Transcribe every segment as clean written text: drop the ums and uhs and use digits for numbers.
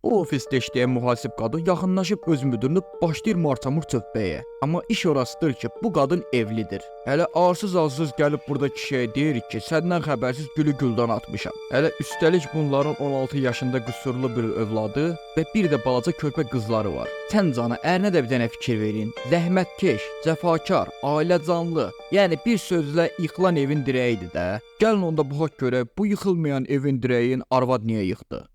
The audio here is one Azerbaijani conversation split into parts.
O ofisdə işləyən mühasib qadın yaxınlaşıb öz müdirini başlayır marçamur çökməyə. Amma iş orasıdır ki, bu qadın evlidir. Hələ arsız-arsız gəlib burada kişiyə deyir ki, səndən xəbərsiz gülü güldən atmışam. Hələ üstəlik bunların 16 yaşında qüsurlu bir övladı və bir də balaca körpə qızları var. Sən cana ərinə də bir dənə fikir verin. Zəhmətkeş, cəfakar, ailə canlı, yəni bir sözlə yıxılan evin dirəyidir də. Gəlin onda baxaq görək bu yıxılmayan evin dirəyin arvad niyə yıxdı?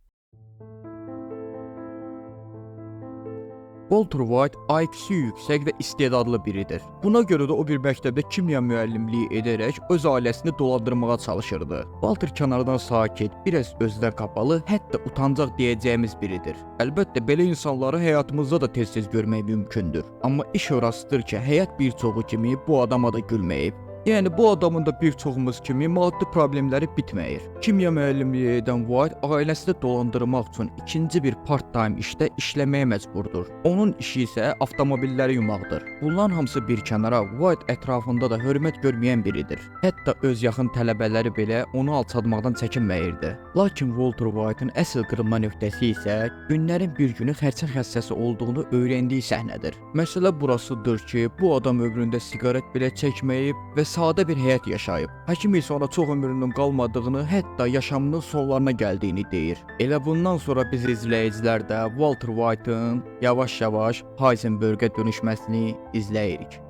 Walter White IQ-su yüksək və istedadlı biridir. Buna görə də o bir məktəbdə kimya müəllimliyi edərək öz ailəsini dolandırmağa çalışırdı. Walter kənardan sakit, biraz özünə qapalı, hətta utancaq deyəcəyimiz biridir. Əlbəttə belə insanları həyatımızda da tez-tez görmək mümkündür. Amma iş orasıdır ki, həyat bir çoxu kimi bu adama da gülməyib. Yəni bu adamın da bir çoxumuz kimi maddi problemləri bitməyir. Kimya müəllimliyi edən White ailəsini dolandırmaq üçün ikinci bir part-time işdə işləməyə məcburdur. Onun işi isə avtomobilləri yumaqdır. Bunların hamısı bir kənara, White ətrafında da hörmət görməyən biridir. Hətta öz yaxın tələbələri belə onu alçaltmaqdan çəkinməyirdi. Lakin Walter White'ın əsl qırılma nöqtəsi isə günlərin bir günü xərçəng xəstəsi olduğunu öyrəndiyi səhnədir. Məsələ burasıdır ki, bu adam ömründə siqaret belə çəkməyib və sadə bir həyat yaşayıb. Həkim isə ona çox ömrünün qalmadığını, hətta yaşamının sonlarına gəldiyini deyir. Elə bundan sonra biz izləyicilər də Walter White'ın yavaş-yavaş Heisenberg'ə dönüşməsini izləyirik.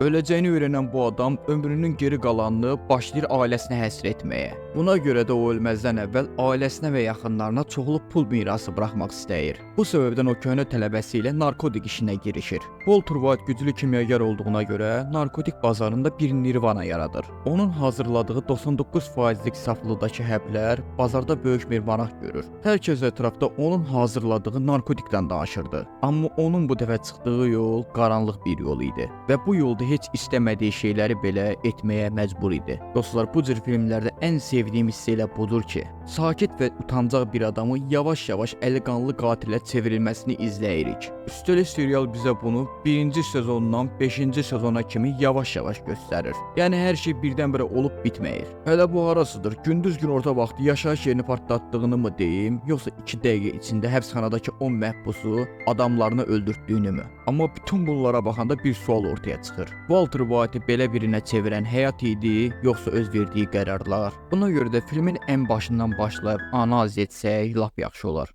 Öləcəyini öyrənən bu adam ömrünün geri qalanını başlayır ailəsinə həsr etməyə. Buna görə də o ölməzdən əvvəl ailəsinə və yaxınlarına çoxlu pul mirası buraxmaq istəyir. Bu səbəbdən o köhnə tələbəsi ilə narkotik işinə girişir. Walter White güclü kimyager olduğuna görə narkotik bazarında bir nirvana yaradır. Onun hazırladığı 99%lik saflıdakı həblər bazarda böyük bir maraq görür. Hər kəs ətrafda onun hazırladığı narkotikdən danışırdı. Amma onun bu dəfə çıxdığı yol qaranlıq bir yol idi və bu yolda heç istəmədiyi şeyləri belə etməyə məcbur idi. Dostlar, bu cür filmlərdə ən sevdiyim hissə elə budur ki, sakit və utancaq bir adamı yavaş-yavaş əliqanlı qatilə çevrilməsini izləyirik. Üstəlik serial bizə bunu 1-ci sezondan 5-ci sezona kimi yavaş-yavaş göstərir. Yəni hər şey birdən-birə olub bitməyir. Hələ bu arasıdır, gündüz gün orta vaxtı yaşayış yerini partlatdığını mı deyim, yoxsa 2 dəqiqə içində həbsxanadakı 10 məhbusu adamlarını öldürdüyünü mü? Amma bütün bunlara baxanda bir sual ortaya çıxır. Walter White-ı belə birinə çevirən həyat idi, yoxsa öz verdiyi qərarlar? Buna görə də filmin ən başından başlayıb analiz etsək lap yaxşı olar.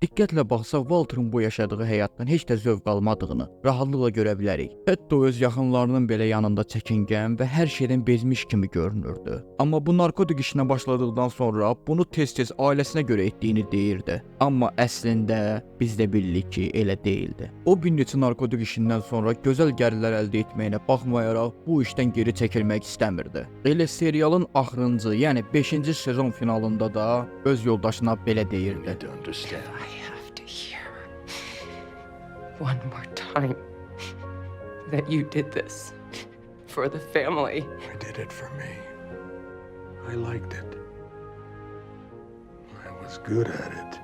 Diqqətlə baxsaq, Walter'ın bu yaşadığı həyatdan heç də zövq almadığını rahatlıqla görə bilərik. Hətta o öz yaxınlarının belə yanında çəkingən və hər şeydən bezmiş kimi görünürdü. Amma bu narkotik işinə başladıqdan sonra bunu tez-tez ailəsinə görə etdiyini deyirdi. Amma əslində biz də bilirik ki, elə deyildi. O bir neçə narkotik işindən sonra gözəl gəlirlər əldə etməyinə baxmayaraq bu işdən geri çəkilmək istəmirdi. Elə serialın axırıncı, yəni 5-ci sezon finalında da öz yoldaşına belə deyirdi. One more time that you did this for the family. I did it for me. I liked it. I was good at it.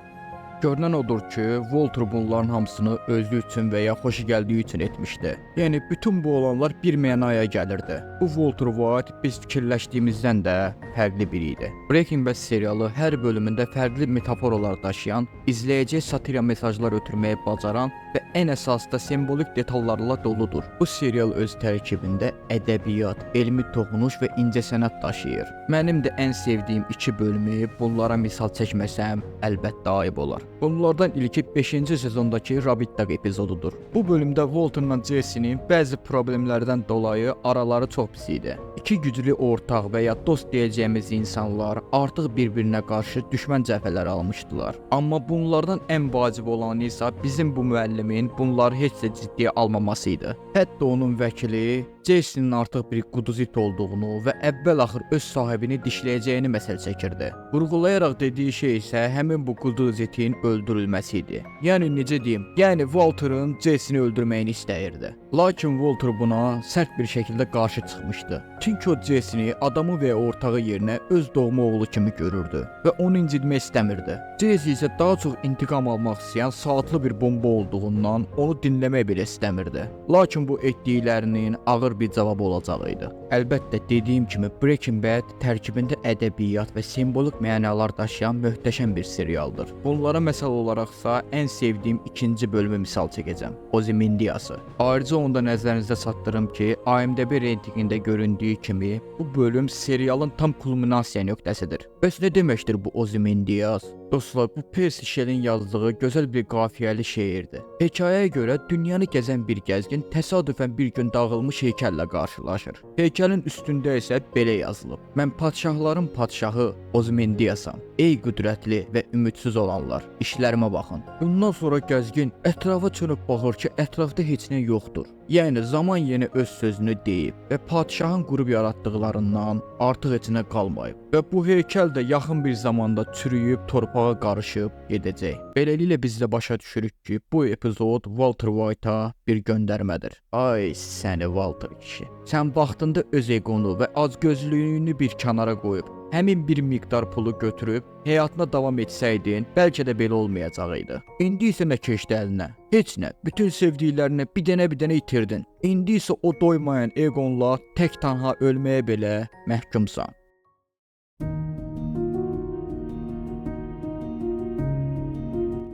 Görünən odur ki, Walter bunların hamısını özü üçün və ya xoşu gəldiyi üçün etmişdi. Yəni bütün bu olanlar bir mənaya gəlirdi. Bu Walter White biz fikirləşdiyimizdən də fərqli biri idi. Breaking Bad serialı hər bölümündə fərqli metaforalar daşıyan, izləyiciyə satira mesajlar ötürməyi bacaran və ən əsasda simvolik detallarla doludur. Bu serial öz tərkibində ədəbiyyat, elmi toxunuş və incəsənət daşıyır. Mənim də ən sevdiyim 2 bölümü bunlara misal çəkməsəm əlbəttə ayıb olar. Bunlardan ilki 5-ci sezondakı Rabbit Dog epizodudur. Bu bölümdə Walter'la Jesse'nin bəzi problemlərdən dolayı araları çox pis idi. İki güclü ortaq və ya dost deyəcəyimiz insanlar artıq bir-birinə qarşı düşmən cəbhələri almışdılar. Amma bunlardan ən vacib olanı isə bizim bu müəllimin bunları heç də ciddiyə almaması idi. Hətta onun vəkili Jesse'nin artıq bir quduzit olduğunu və əvvəl-axır öz sahibini dişləyəcəyini məsəl çəkirdi. Vurğulayaraq dediyi şey isə həmin bu quduzitin öldürülməsi idi. Yəni necə deyim? Yəni Walter'ın Jesse'ni öldürməyini istəyirdi. Lakin Walter buna sərt bir şəkildə qarşı çıxmışdı. Çünki o Jesse'ni adamı və ortağı yerinə öz doğma oğlu kimi görürdü və onu incitmək istəmirdi. Jesse isə daha çox intiqam almaq istəyən saatlı bir bomba olduğundan onu dinləmək belə istəmirdi. Lakin bu etdiklərinin ağır bir cavabı olacaq idi. Əlbəttə, dediyim kimi Breaking Bad tərkibində ədəbiyyat və simvolik mənalar daşıyan möhtəşəm bir serialdır. Bunlara məsəl olaraqsa ən sevdiyim ikinci bölümü misal çəkəcəm. Ozymandias-ı. Ayrıca onda nəzərinizdə çatdırım ki, IMDb reytinqində göründüyü kimi bu bölüm serialın tam kulminasiya nöqtəsidir. Bəs nə deməkdir bu Ozymandias? Dostlar, bu Percy Shelley-in yazdığı gözəl bir qafiyəli şeirdir. Hekayəyə görə dünyanı gəzən bir gəzgin təsadüfən bir gün dağılmış heykəllə qarşılaşır. Heykəlin üstündə isə belə yazılıb: Mən padşahların padşahı Ozymandiasam. Ey qüdrətli və ümidsiz olanlar, işlərimə baxın. Bundan sonra gəzgin ətrafa çönüb baxır ki, ətrafda heç nə yoxdur. Yəni zaman yenə öz sözünü deyib və padşahın qurub yaratdıqlarından artıq heç nə qalmayıb. Və bu heykəl də yaxın bir zamanda çürüyüb torpağa qarışıb gedəcək. Beləliklə biz də başa düşürük ki, bu epizod Walter White-a bir göndərmədir. Ay səni Walter kişi. Sən vaxtında öz eqonu və acgözlüyünü bir kənara qoyub həmin bir miqdar pulu götürüb həyatına davam etsəydin, bəlkə də belə olmayacaqdı. İndi isə nə keçdi əlinə? Heç nə. Bütün sevdiklərini bir dənə itirdin. İndi isə o doymayan eqonla tək tənha ölməyə belə məhkumsan.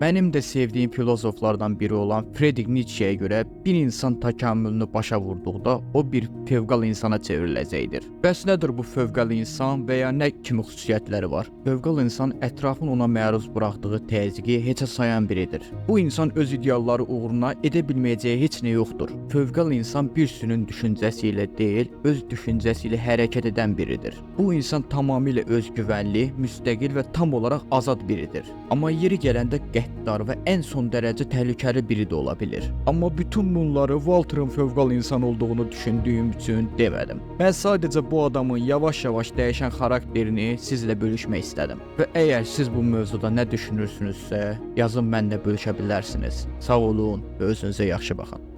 Mənim də sevdiyim filozoflardan biri olan Friedrich Nietzsche'yə görə bir insan təkamülünü başa vurduqda o bir fövqəl insana çevriləcəkdir. Bəs nədir bu fövqəl insan və ya nə kimi xüsusiyyətləri var? Fövqəl insan ətrafın ona məruz buraxdığı təzyiqi heçə sayan biridir. Bu insan öz idealları uğruna edə bilməyəcəyi heç nə yoxdur. Fövqəl insan bir sürünün düşüncəsi ilə deyil, öz düşüncəsi ilə hərəkət edən biridir. Bu insan tamamilə özgüvənli, müstəqil və tam olaraq azad biridir. Amma yeri gələndə qəddar və ən son dərəcə təhlükəli biri də ola bilir. Amma bütün bunları Walter'ın fövqəl insan olduğunu düşündüyüm üçün demədim. Mən sadəcə bu adamın yavaş-yavaş dəyişən xarakterini sizlə bölüşmək istədim. Və əgər siz bu mövzuda nə düşünürsünüzsə, yazın mənlə bölüşə bilərsiniz. Sağ olun və özünüzə yaxşı baxın.